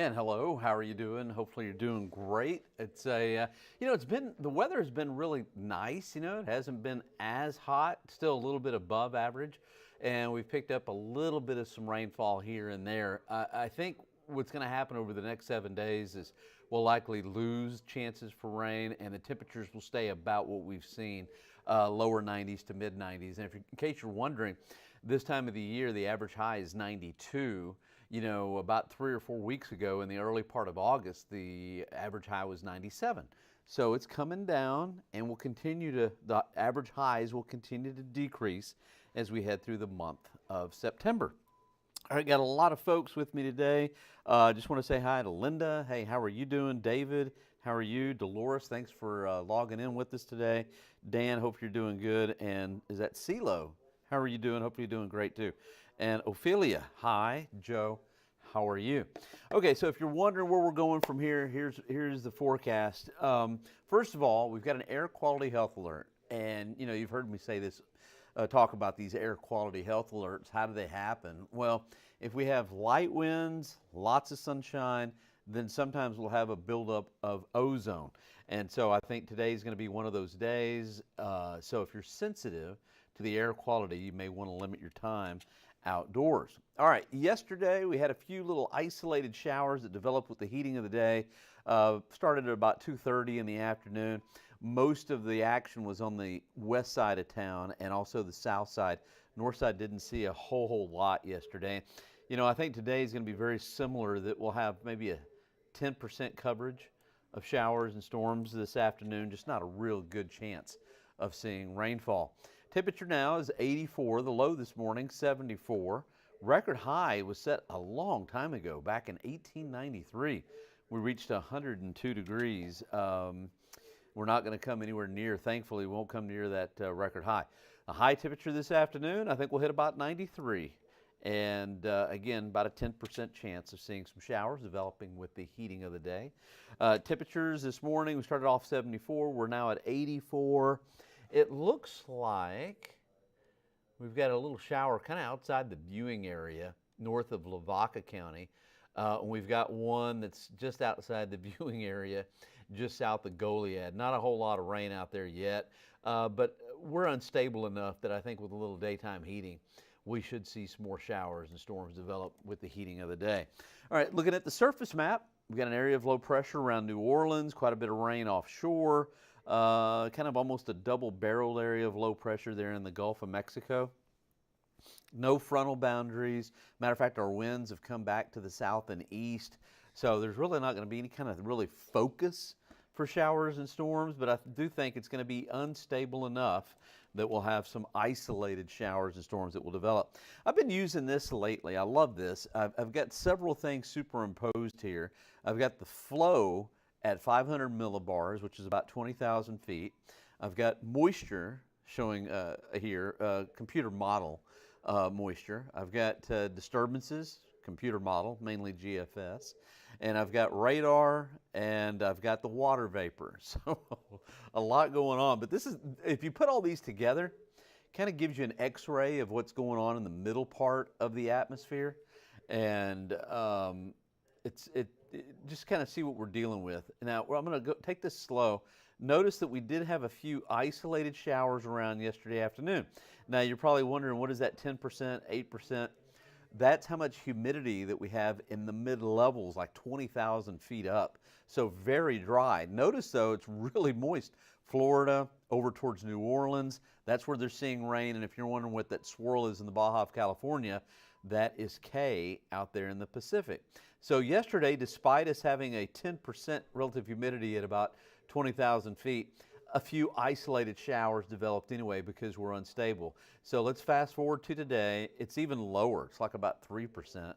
And hello, how are you doing? Hopefully you're doing great. It's the weather has been really nice. It hasn't been as hot, still a little bit above average, and we've picked up a little bit of some rainfall here and there. I think what's going to happen over the next 7 days is we'll likely lose chances for rain, and the temperatures will stay about what we've seen, lower 90s to mid 90s. And in case you're wondering, this time of the year, the average high is 92. About 3 or 4 weeks ago in the early part of August, the average high was 97. So it's coming down and the average highs will continue to decrease as we head through the month of September. All right, got a lot of folks with me today. Just want to say hi to Linda. Hey, how are you doing? David, how are you? Dolores, thanks for logging in with us today. Dan, hope you're doing good. And is that CeeLo? How are you doing? Hope you're doing great too. And Ophelia, hi. Joe, how are you? Okay, so if you're wondering where we're going from here, here's the forecast. First of all, we've got an air quality health alert. And, you've heard me say this, talk about these air quality health alerts. How do they happen? Well, if we have light winds, lots of sunshine, then sometimes we'll have a buildup of ozone. And so I think today is going to be one of those days. So if you're sensitive to the air quality, you may want to limit your time outdoors. All right, yesterday we had a few little isolated showers that developed with the heating of the day. Started at about 2:30 in the afternoon. Most of the action was on the west side of town and also the south side. North side didn't see a whole lot yesterday. I think today is going to be very similar, that we'll have maybe a 10% coverage of showers and storms this afternoon, just not a real good chance of seeing rainfall. Temperature now is 84, the low this morning 74. Record high was set a long time ago, back in 1893. We reached 102 degrees. We're not going to come anywhere near, thankfully, we won't come near that record high. A high temperature this afternoon, I think we'll hit about 93. And again, about a 10% chance of seeing some showers developing with the heating of the day. Temperatures this morning, we started off 74, we're now at 84. It looks like we've got a little shower kind of outside the viewing area north of Lavaca County. We've got one that's just outside the viewing area just south of Goliad. Not a whole lot of rain out there yet, but we're unstable enough that I think with a little daytime heating, we should see some more showers and storms develop with the heating of the day. All right, looking at the surface map, we've got an area of low pressure around New Orleans, quite a bit of rain offshore. Kind of almost a double-barreled area of low pressure there in the Gulf of Mexico. No frontal boundaries. Matter of fact, our winds have come back to the south and east, so there's really not going to be any kind of really focus for showers and storms, but I do think it's going to be unstable enough that we'll have some isolated showers and storms that will develop. I've been using this lately. I love this. I've got several things superimposed here. I've got the flow at 500 millibars, which is about 20,000 feet. I've got moisture showing here, computer model moisture. I've got disturbances, computer model, mainly GFS. And I've got radar, and I've got the water vapor. So a lot going on. But this is, if you put all these together, kind of gives you an x-ray of what's going on in the middle part of the atmosphere. And just kind of see what we're dealing with. Now, I'm going to take this slow. Notice that we did have a few isolated showers around yesterday afternoon. Now, you're probably wondering, what is that 10%, 8%? that's how much humidity that we have in the mid-levels, like 20,000 feet up. So very dry. Notice though, it's really moist. Florida, over towards New Orleans, that's where they're seeing rain. And if you're wondering what that swirl is in the Baja of California, that is K out there in the Pacific. So yesterday, despite us having a 10% relative humidity at about 20,000 feet, a few isolated showers developed anyway because we're unstable. So let's fast forward to today. It's even lower. It's like about 3%.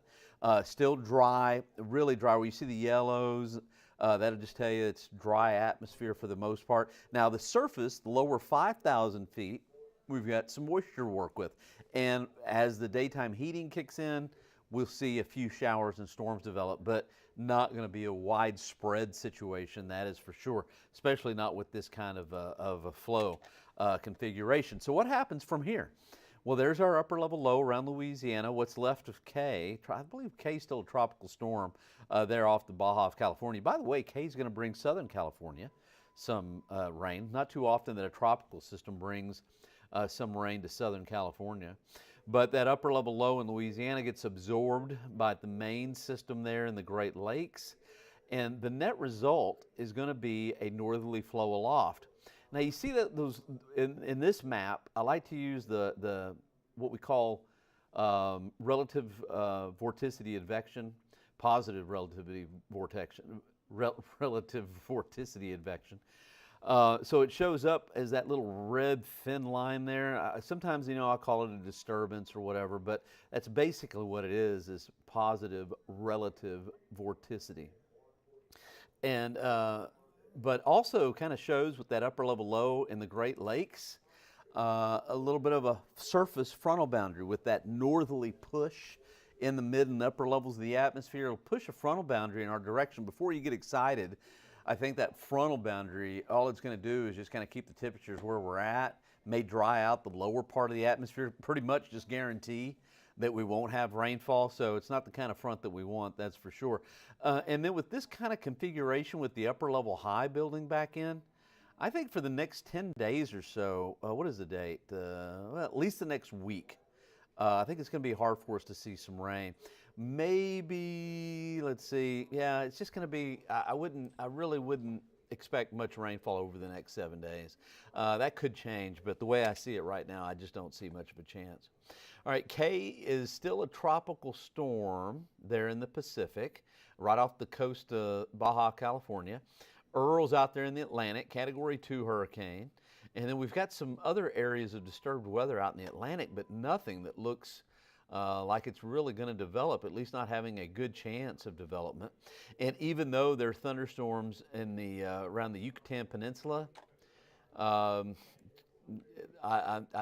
Still dry, really dry. Where you see the yellows, that'll just tell you it's dry atmosphere for the most part. Now the surface, the lower 5,000 feet, we've got some moisture to work with. And as the daytime heating kicks in, we'll see a few showers and storms develop, but not going to be a widespread situation, that is for sure, especially not with this kind of a flow configuration. So what happens from here? Well, there's our upper level low around Louisiana. What's left of K, I believe K is still a tropical storm there off the Baja of California. By the way, K is going to bring Southern California some rain. Not too often that a tropical system brings some rain to Southern California. But that upper level low in Louisiana gets absorbed by the main system there in the Great Lakes. And the net result is going to be a northerly flow aloft. Now you see that those in this map, I like to use the what we call relative vorticity advection, positive relativity vortection, relative vorticity advection. So it shows up as that little red thin line there. Sometimes, I'll call it a disturbance or whatever, but that's basically what it is positive relative vorticity. And, but also kind of shows with that upper level low in the Great Lakes, a little bit of a surface frontal boundary with that northerly push in the mid and upper levels of the atmosphere. It'll push a frontal boundary in our direction. Before you get excited, I think that frontal boundary, all it's going to do is just kind of keep the temperatures where we're at, may dry out the lower part of the atmosphere, pretty much just guarantee that we won't have rainfall. So it's not the kind of front that we want, that's for sure. And then with this kind of configuration with the upper level high building back in, I think for the next 10 days or so, what is the date? Well, at least the next week. I think it's going to be hard for us to see some rain. Maybe, let's see, yeah, it's just going to be, I really wouldn't expect much rainfall over the next 7 days. That could change, but the way I see it right now, I just don't see much of a chance. All right, K is still a tropical storm there in the Pacific, right off the coast of Baja, California. Earl's out there in the Atlantic, Category 2 hurricane. And then we've got some other areas of disturbed weather out in the Atlantic, but nothing that looks like it's really going to develop, at least not having a good chance of development. And even though there are thunderstorms in the around the Yucatan Peninsula, I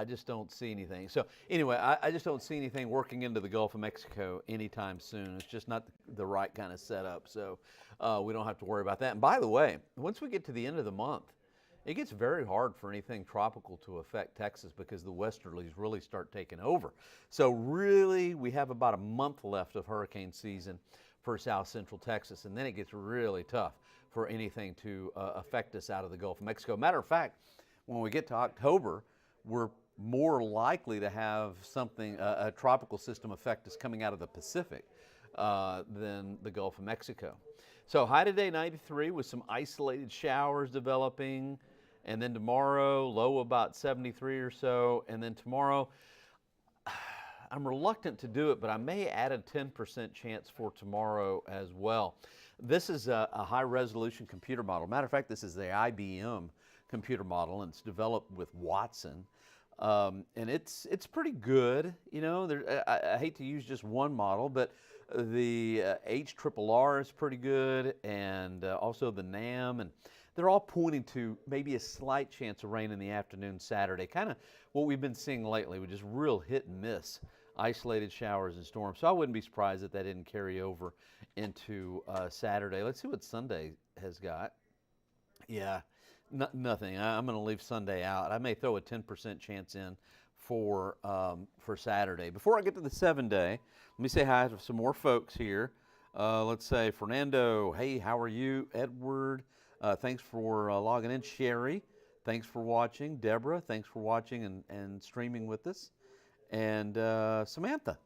just don't see anything. So anyway, I just don't see anything working into the Gulf of Mexico anytime soon. It's just not the right kind of setup, so we don't have to worry about that. And by the way, once we get to the end of the month, it gets very hard for anything tropical to affect Texas because the westerlies really start taking over. So really, we have about a month left of hurricane season for South Central Texas, and then it gets really tough for anything to affect us out of the Gulf of Mexico. Matter of fact, when we get to October, we're more likely to have something, a tropical system affect us coming out of the Pacific than the Gulf of Mexico. So high today, 93, with some isolated showers developing. And then tomorrow, low about 73 or so. And then tomorrow, I'm reluctant to do it, but I may add a 10% chance for tomorrow as well. This is a high-resolution computer model. Matter of fact, this is the IBM computer model, and it's developed with Watson. And it's pretty good. I hate to use just one model, but the HRRR is pretty good, and also the NAM, and they're all pointing to maybe a slight chance of rain in the afternoon Saturday, kind of what we've been seeing lately, with just real hit and miss, isolated showers and storms. So I wouldn't be surprised if that didn't carry over into Saturday. Let's see what Sunday has got. Yeah, nothing. I'm going to leave Sunday out. I may throw a 10% chance in for Saturday. Before I get to the 7-day, let me say hi to some more folks here. Let's say Fernando, hey, how are you? Edward, thanks for logging in. Sherry, thanks for watching. Deborah, thanks for watching and streaming with us. And Samantha,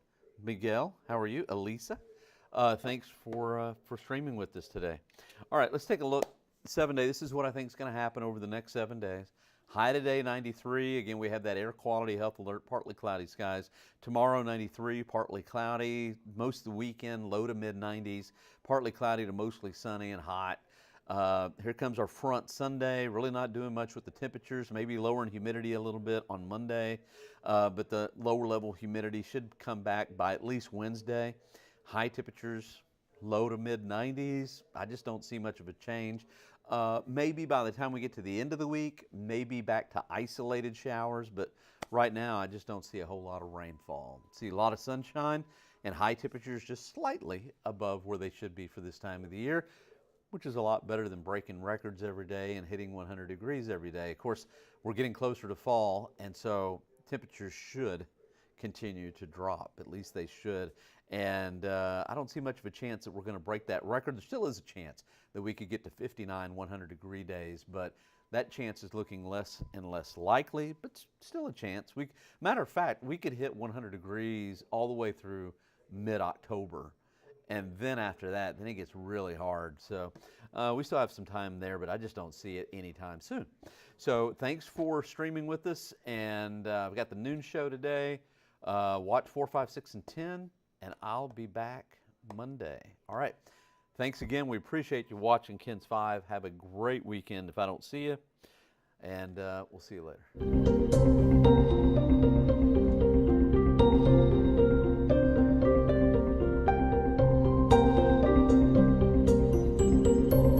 Miguel, how are you? Elisa, thanks for streaming with us today. All right, let's take a look. 7 day. This is what I think is going to happen over the next 7 days. High today, 93. Again, we have that air quality health alert, partly cloudy skies. Tomorrow, 93, partly cloudy. Most of the weekend, low to mid 90s. Partly cloudy to mostly sunny and hot. Here comes our front Sunday. Really not doing much with the temperatures. Maybe lowering humidity a little bit on Monday. But the lower level humidity should come back by at least Wednesday. High temperatures, low to mid 90s. I just don't see much of a change. Maybe by the time we get to the end of the week, maybe back to isolated showers, but right now I just don't see a whole lot of rainfall. See a lot of sunshine and high temperatures just slightly above where they should be for this time of the year, which is a lot better than breaking records every day and hitting 100 degrees every day. Of course, we're getting closer to fall, and so temperatures should continue to drop. At least they should. And I don't see much of a chance that we're going to break that record. There still is a chance that we could get to 59 100-degree days, but that chance is looking less and less likely, but still a chance. Matter of fact, we could hit 100 degrees all the way through mid-October. And then after that, then it gets really hard. So we still have some time there, but I just don't see it anytime soon. So thanks for streaming with us. And we've got the noon show today. Watch 4, 5, 6, and 10. And I'll be back Monday. All right. Thanks again. We appreciate you watching KENS 5. Have a great weekend if I don't see you. And we'll see you later.